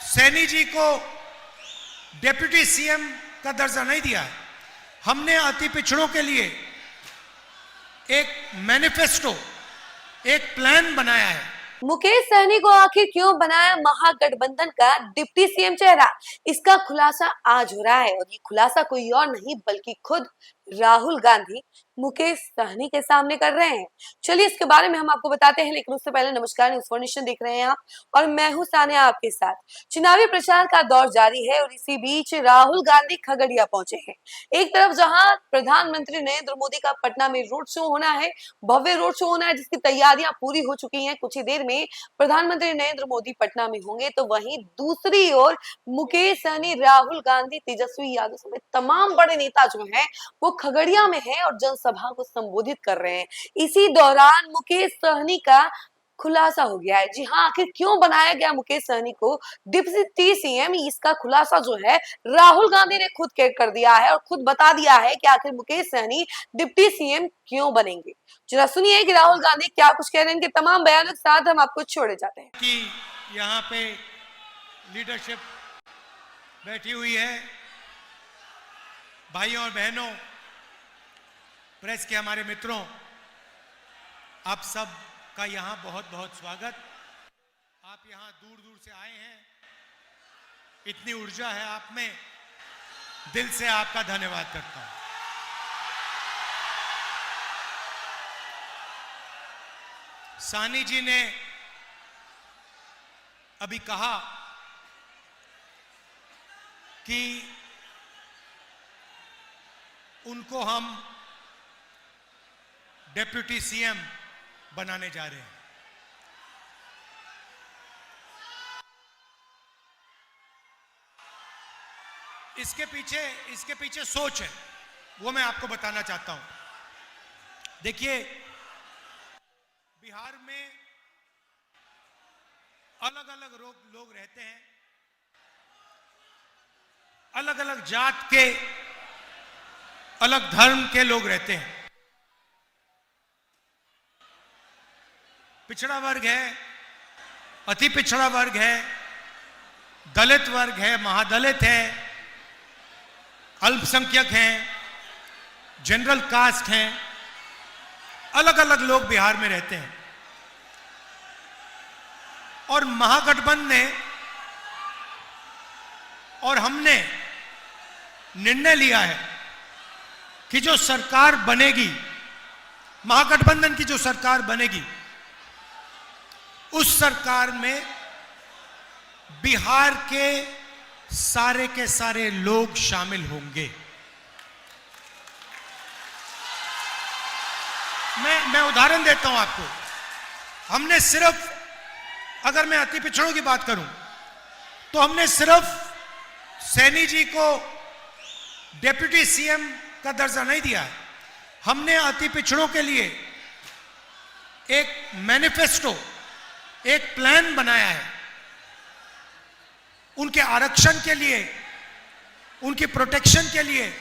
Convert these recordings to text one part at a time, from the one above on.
सैनी जी को deputy CM का दर्जा नहीं दिया है। हमने अति पिछड़ों के लिए एक मैनिफेस्टो, एक प्लान बनाया है। मुकेश सहनी को आखिर क्यों बनाया महागठबंधन का डिप्टी सीएम चेहरा, इसका खुलासा आज हो रहा है। और ये खुलासा कोई और नहीं बल्कि खुद राहुल गांधी मुकेश सहनी के सामने कर रहे हैं। चलिए इसके बारे में हम आपको बताते हैं, लेकिन उससे पहले नमस्कार, न्यूज़ फॉर नेशन देख रहे हैं आप और मैं हूं सानिया आपके साथ। चुनावी प्रचार का दौर जारी है और इसी बीच राहुल गांधी खगड़िया पहुंचे हैं। एक तरफ जहां प्रधानमंत्री नरेंद्र मोदी का पटना में रोड शो होना है, भव्य रोड शो होना है जिसकी तैयारियां पूरी हो चुकी हैं। कुछ ही देर में प्रधानमंत्री नरेंद्र मोदी पटना में होंगे, तो वहीं दूसरी ओर मुकेश सहनी, राहुल गांधी, तेजस्वी यादव समेत तमाम बड़े नेता जो हैं वो खगड़िया में हैं और जनसभा को संबोधित कर रहे हैं। इसी दौरान मुकेश सहनी का खुलासा हो गया है। जी हाँ, आखिर क्यों बनाया गया मुकेश सहनी को डिप्टी सीएम, इसका खुलासा जो है राहुल गांधी ने खुद कर दिया है और खुद बता दिया है कि आखिर मुकेश सहनी डिप्टी सीएम क्यों बनेंगे। जरा सुनिए कि राहुल गांधी क्या कुछ कह रहे हैं। इनके तमाम बयानों के साथ हम आपको छोड़े जाते हैं कि यहाँ पे लीडरशिप बैठी हुई है, भाइयों और बहनों, प्रेस के हमारे मित्रों, आप सब का यहाँ बहुत बहुत स्वागत। आप यहाँ दूर दूर से आए हैं, इतनी ऊर्जा है आप में, दिल से आपका धन्यवाद करता हूं। सानी जी ने अभी कहा कि उनको हम डिप्टी सीएम बनाने जा रहे हैं। इसके पीछे सोच है, वो मैं आपको बताना चाहता हूं। देखिए, बिहार में अलग अलग लोग रहते हैं, अलग अलग जात के, अलग धर्म के लोग रहते हैं। पिछड़ा वर्ग है, अति पिछड़ा वर्ग है, दलित वर्ग है, महादलित है, अल्पसंख्यक हैं, जनरल कास्ट हैं, अलग अलग लोग बिहार में रहते हैं। और महागठबंधन ने और हमने निर्णय लिया है कि जो सरकार बनेगी, महागठबंधन की जो सरकार बनेगी, उस सरकार में बिहार के सारे लोग शामिल होंगे। मैं उदाहरण देता हूं आपको। हमने सिर्फ, अगर मैं अति पिछड़ों की बात करूं, तो हमने सिर्फ सैनी जी को डिप्टी सीएम का दर्जा नहीं दिया है। हमने अति पिछड़ों के लिए एक मैनिफेस्टो, एक प्लान बनाया है। उनके आरक्षण के लिए, उनकी प्रोटेक्शन के लिए,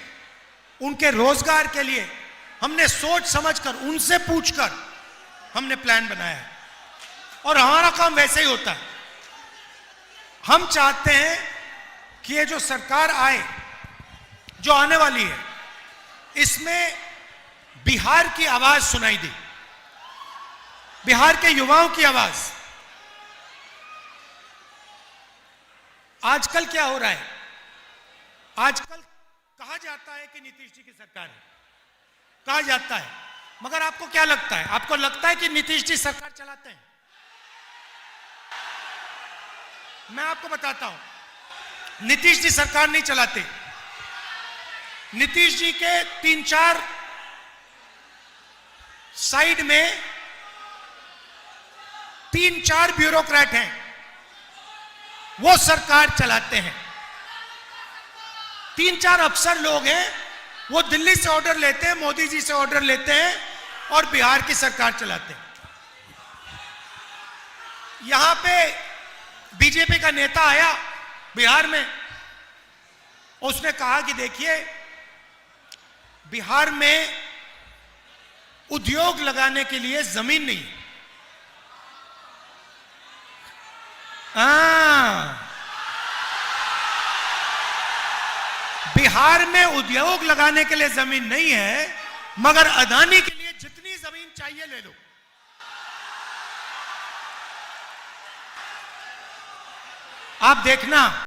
उनके रोजगार के लिए हमने सोच समझकर, उनसे पूछकर हमने प्लान बनाया है। और हमारा काम वैसे ही होता है। हम चाहते हैं कि ये जो सरकार आए, जो आने वाली है, इसमें बिहार की आवाज सुनाई दे, बिहार के युवाओं की आवाज। आजकल क्या हो रहा है? आजकल कहा जाता है कि नीतीश जी की सरकार है, कहा जाता है, मगर आपको क्या लगता है? आपको लगता है कि नीतीश जी सरकार चलाते हैं? मैं आपको बताता हूं, नीतीश जी सरकार नहीं चलाते। नीतीश जी के 3-4 साइड में 3-4 ब्यूरोक्रेट हैं, वो सरकार चलाते हैं। 3-4 अफसर लोग हैं, वो दिल्ली से ऑर्डर लेते हैं, मोदी जी से ऑर्डर लेते हैं और बिहार की सरकार चलाते हैं। यहां पे बीजेपी का नेता आया बिहार में, उसने कहा कि देखिए, बिहार में उद्योग लगाने के लिए जमीन नहीं है। बिहार में उद्योग लगाने के लिए जमीन नहीं है, मगर अदानी के लिए जितनी जमीन चाहिए ले लो। आप देखना